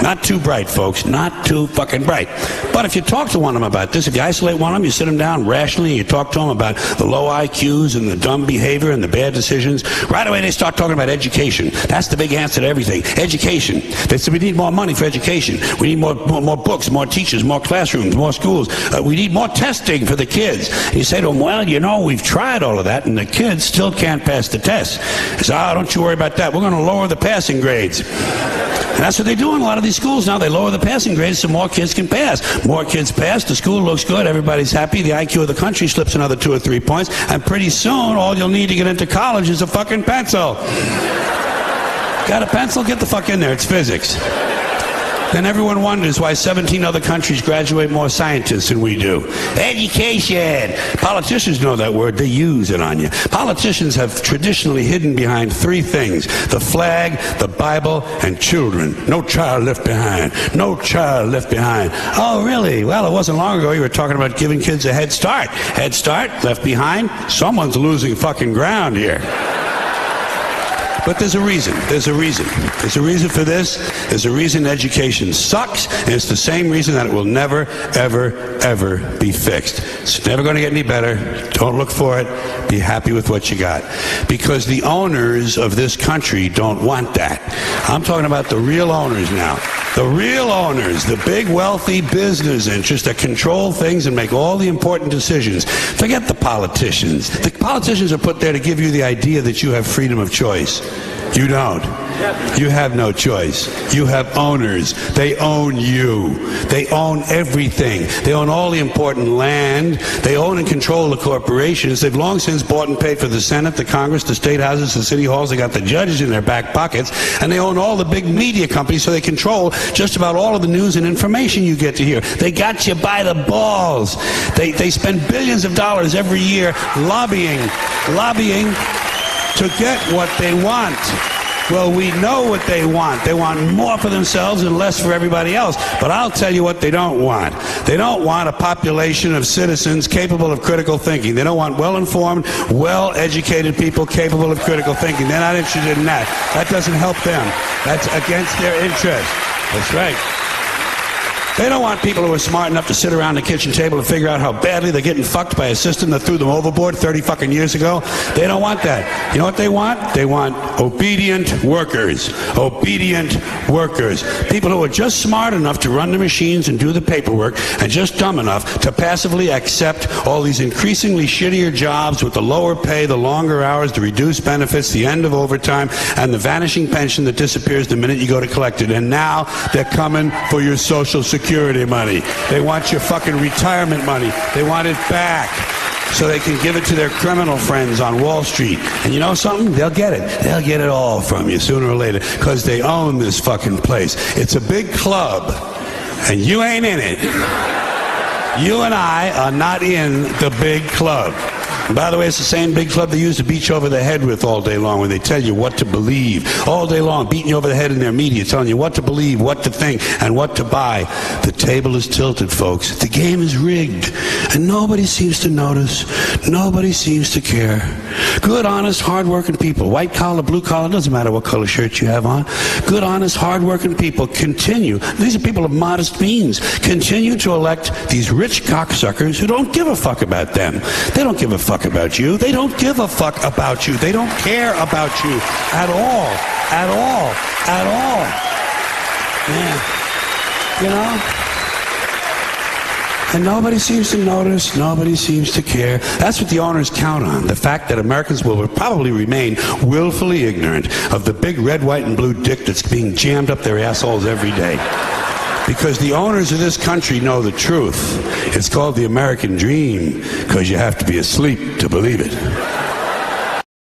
Not too bright, folks. Not too fucking bright. But if you talk to one of them about this, if you isolate one of them, you sit them down rationally, and you talk to them about the low IQs and the dumb behavior and the bad decisions, right away they start talking about education. That's the big answer to everything. Education. They say we need more money for education. We need more books, more teachers, more classrooms, more schools. We need more testing for the kids. And you say to them, well, you know, we've tried all of that, and the kids still can't pass the test. They say, oh, don't you worry about that. We're going to lower the passing grades. And that's what they do in a lot of these schools now. They lower the passing grades so more kids can pass. More kids pass, the school looks good, everybody's happy, the IQ of the country slips another 2 or 3 points, and pretty soon all you'll need to get into college is a fucking pencil. Got a pencil? Get the fuck in there. It's physics. Then everyone wonders why 17 other countries graduate more scientists than we do. Education. Politicians know that word. They use it on you. Politicians have traditionally hidden behind 3 things: the flag, the Bible, and children. No child left behind. No child left behind. Oh, really? Well, it wasn't long ago you were talking about giving kids a head start. Head start, left behind. Someone's losing fucking ground here. But there's a reason. There's a reason. There's a reason for this. There's a reason education sucks, and it's the same reason that it will never, ever, ever be fixed. It's never going to get any better. Don't look for it. Be happy with what you got. Because the owners of this country don't want that. I'm talking about the real owners now. The real owners, the big wealthy business interests that control things and make all the important decisions. Forget the politicians. The politicians are put there to give you the idea that you have freedom of choice. You don't. You have no choice. You have owners. They own you. They own everything. They own all the important land. They own and control the corporations. They've long since bought and paid for the Senate, the Congress, the state houses, the city halls. They got the judges in their back pockets. And they own all the big media companies, so they control just about all of the news and information you get to hear. They got you by the balls. They spend billions of dollars every year lobbying to get what they want. Well, we know what they want. They want more for themselves and less for everybody else. But I'll tell you what they don't want. They don't want a population of citizens capable of critical thinking. They don't want well-informed, well-educated people capable of critical thinking. They're not interested in that. That doesn't help them. That's against their interest. That's right. They don't want people who are smart enough to sit around the kitchen table and figure out how badly they're getting fucked by a system that threw them overboard 30 fucking years ago. They don't want that. You know what they want? They want obedient workers. Obedient workers. People who are just smart enough to run the machines and do the paperwork, and just dumb enough to passively accept all these increasingly shittier jobs with the lower pay, the longer hours, the reduced benefits, the end of overtime, and the vanishing pension that disappears the minute you go to collect it. And now they're coming for your Social Security money. They want your fucking retirement money. They want it back so they can give it to their criminal friends on Wall Street. And you know something? They'll get it. They'll get it all from you sooner or later, because they own this fucking place. It's a big club, and you ain't in it. You and I are not in the big club. And by the way, it's the same big club they use to beat you over the head with all day long when they tell you what to believe. All day long, beating you over the head in their media, telling you what to believe, what to think, and what to buy. The table is tilted, folks. The game is rigged. And nobody seems to notice. Nobody seems to care. Good, honest, hard-working people, white collar, blue collar, doesn't matter what color shirt you have on. Good, honest, hard-working people continue. These are people of modest means. Continue to elect these rich cocksuckers who don't give a fuck about them. They don't give a fuck about you. They don't give a fuck about you. They don't care about you at all. At all. At all. Yeah. You know? And nobody seems to notice. Nobody seems to care. That's what the owners count on. The fact that Americans will probably remain willfully ignorant of the big red, white, and blue dick that's being jammed up their assholes every day. Because the owners of this country know the truth. It's called the American dream, because you have to be asleep to believe it.